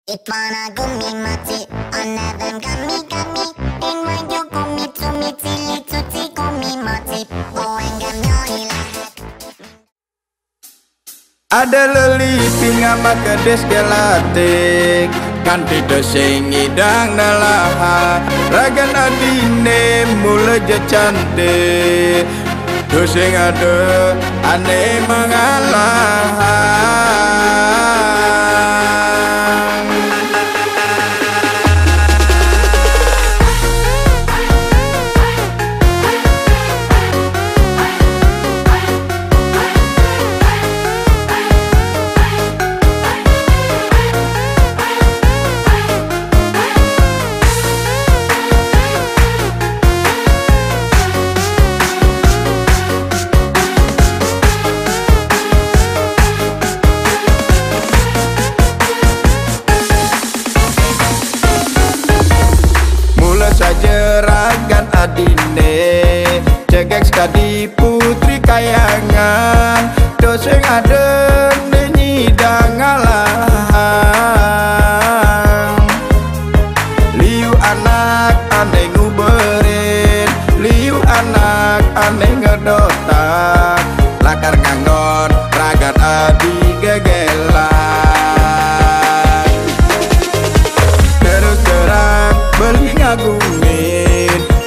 Ipana gumi machi, another gami, in when you gumi to me, tilly to tea gumi machi, oh and Ada leliping ama kedes gelatik kanti dosing idang nalaha ragan adine mula je cantik dosing ada ane mengalah. Sajeragan adine cegek sekali putri kayangan doseng ada nyidang ngalah liu anak ane nguberin liu anak ane ngedotak lakar nganggon ragat adi gegelan terus terang beli ngagumin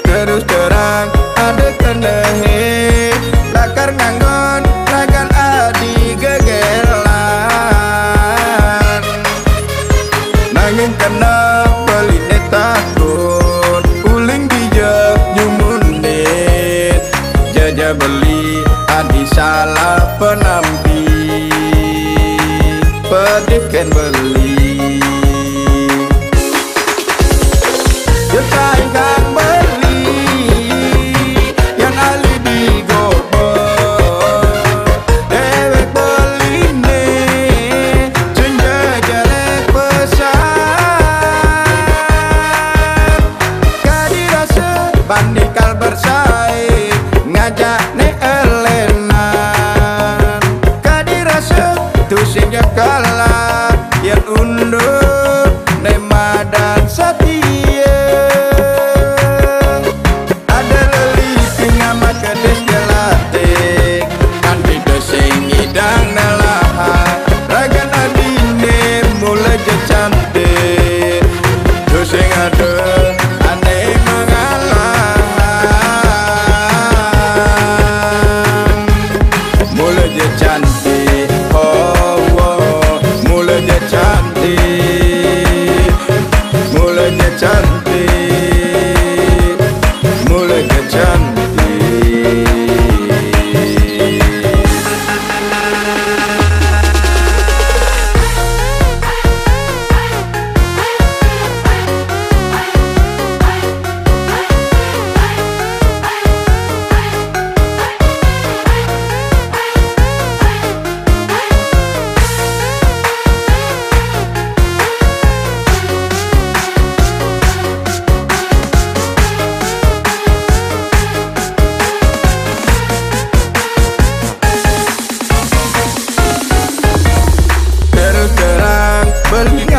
terus terang ada kenehe lakar nganggon ragan adi gegelan nanging kena beli takut uling dijak nyumunit jaja beli adi salah penampi pedihkan beli saingan beli yang ali digobor dewek beli ne cenjajalek pesan kadirasa bandikal bersaing ngajak ne elenan kadirasa tusing kalah yang undur ne madan sati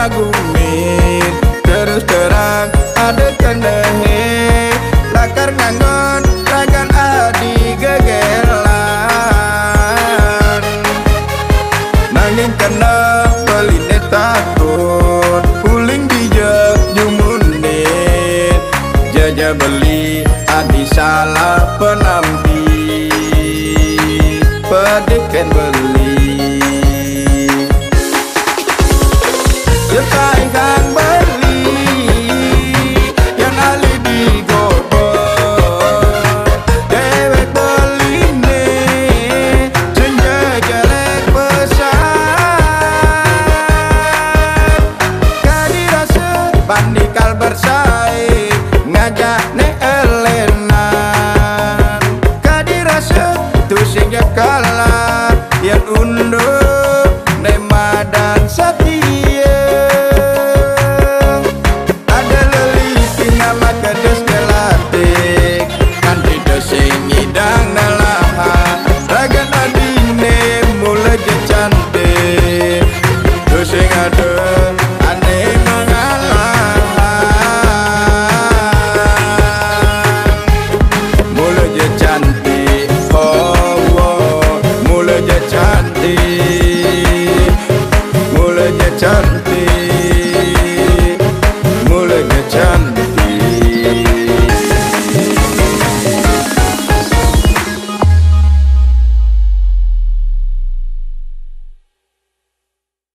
ngagumin terus terang ada kenehe lakar nganggon ragan adi gegelan nanging kena beline takut uling dijak jumunit jaja beli adi salah penampi pedihkan beli saingan beli yang ali digobor dewek beli ne cenjajalek pesan kadirasa bandikal bersaing ngajak ne elenan kadirasa tusing kalah yang undur ne madan sati cantik, terus yang ada aneh Cer